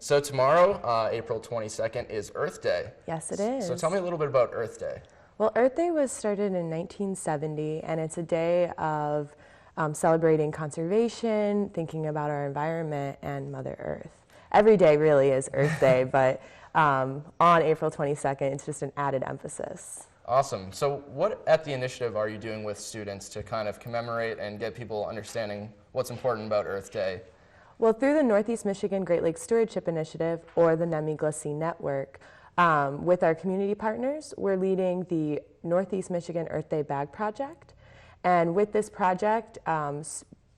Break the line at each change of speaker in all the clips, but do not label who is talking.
So tomorrow, April 22nd, is Earth Day.
Yes, it is.
So tell me a little bit about Earth Day.
Well, Earth Day was started in 1970, and it's a day of celebrating conservation, thinking about our environment and Mother Earth. Every day really is Earth Day, but on April 22nd, it's just an added emphasis.
Awesome. So what at the initiative are you doing with students to kind of commemorate and get people understanding what's important about Earth Day?
Well, through the Northeast Michigan Great Lakes Stewardship Initiative, or the NEMIGLSI network, with our community partners, we're leading the Northeast Michigan Earth Day Bag Project. And with this project,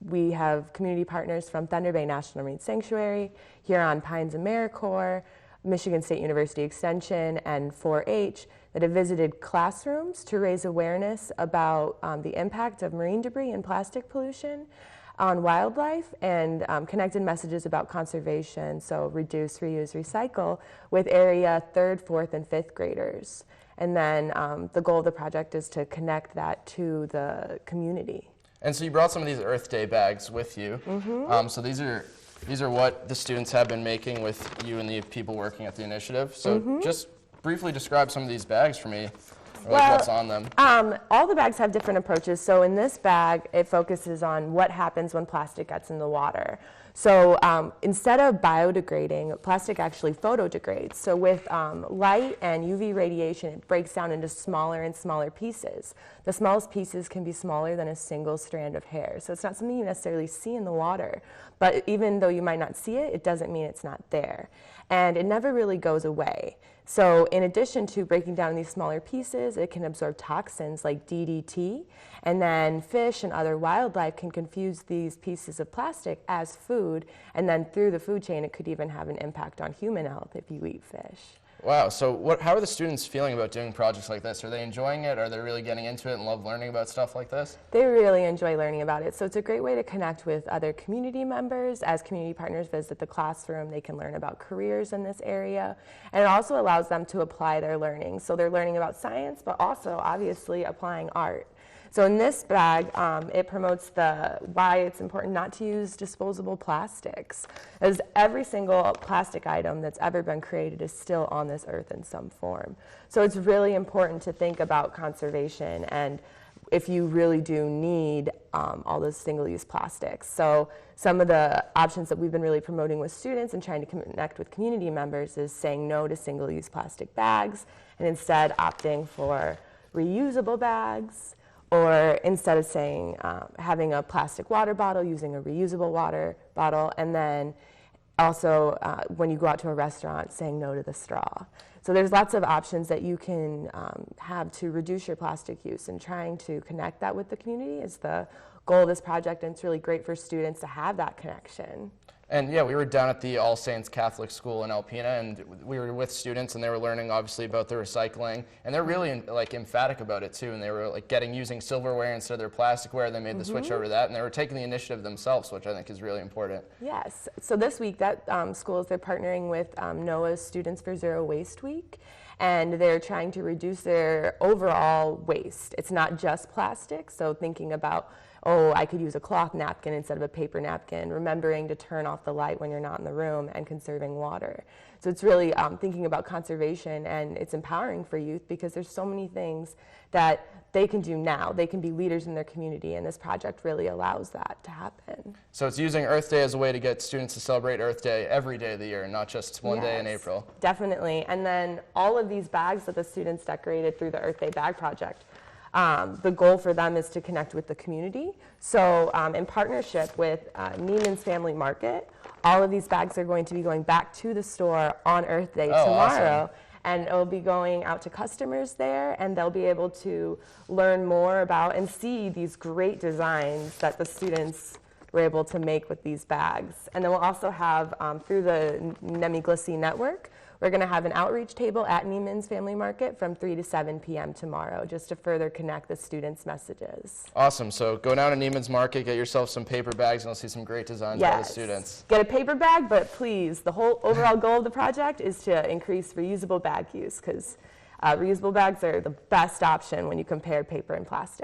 we have community partners from Thunder Bay National Marine Sanctuary, Huron Pines AmeriCorps, Michigan State University Extension, and 4-H that have visited classrooms to raise awareness about the impact of marine debris and plastic pollution on wildlife, and connected messages about conservation, so reduce, reuse, recycle, with area 3rd, 4th, and 5th graders. And then the goal of the project is to connect that to the community.
And so you brought some of these Earth Day bags with you. Mm-hmm. So these are what the students have been making with you and the people working at the initiative. So just briefly describe some of these bags for me. What's on them?
All the bags have different approaches. So in this bag, it focuses on what happens when plastic gets in the water. So instead of biodegrading, plastic actually photodegrades. So with light and UV radiation, it breaks down into smaller and smaller pieces. The smallest pieces can be smaller than a single strand of hair. So it's not something you necessarily see in the water. But even though you might not see it, it doesn't mean it's not there. And it never really goes away. So in addition to breaking down these smaller pieces, it can absorb toxins like DDT, and then fish and other wildlife can confuse these pieces of plastic as food, and then through the food chain it could even have an impact on human health if you eat fish.
Wow, so how are the students feeling about doing projects like this? Are they enjoying it? Are they really getting into it and love learning about stuff like this?
They really enjoy learning about it. So it's a great way to connect with other community members. As community partners visit the classroom, they can learn about careers in this area. And it also allows them to apply their learning. So they're learning about science, but also obviously applying art. So in this bag, it promotes why it's important not to use disposable plastics, as every single plastic item that's ever been created is still on this earth in some form. So it's really important to think about conservation and if you really do need all those single-use plastics. So some of the options that we've been really promoting with students and trying to connect with community members is saying no to single-use plastic bags and instead opting for reusable bags, or instead of saying having a plastic water bottle, using a reusable water bottle, and then also when you go out to a restaurant, saying no to the straw. So there's lots of options that you can have to reduce your plastic use, and trying to connect that with the community is the goal of this project, and it's really great for students to have that connection.
And yeah, we were down at the All Saints Catholic School in Alpena, and we were with students, and they were learning obviously about the recycling, and they're really emphatic about it too. And they were using silverware instead of their plasticware. They made the switch over to that, and they were taking the initiative themselves, which I think is really important.
Yes. So this week, that schools, they're partnering with NOAA's Students for Zero Waste Week, and they're trying to reduce their overall waste. It's not just plastic. So thinking about, oh, I could use a cloth napkin instead of a paper napkin, remembering to turn off the light when you're not in the room, and conserving water. So it's really thinking about conservation, and it's empowering for youth because there's so many things that they can do now. They can be leaders in their community, and this project really allows that to happen.
So it's using Earth Day as a way to get students to celebrate Earth Day every day of the year, not just one day in April.
Definitely. And then all of these bags that the students decorated through the Earth Day Bag Project, the goal for them is to connect with the community. So in partnership with Meaghan's Family Market, all of these bags are going to be going back to the store on Earth Day tomorrow. Awesome. And it will be going out to customers there, and they'll be able to learn more about and see these great designs that the students were able to make with these bags. And then we'll also have, through the NEMIGLSI network, we're going to have an outreach table at Meaghan's Family Market from 3 to 7 p.m. tomorrow, just to further connect the students' messages.
Awesome. So go down to Meaghan's Market, get yourself some paper bags, and you'll see some great designs by the students.
Get a paper bag, but please, the whole overall goal of the project is to increase reusable bag use, because reusable bags are the best option when you compare paper and plastic.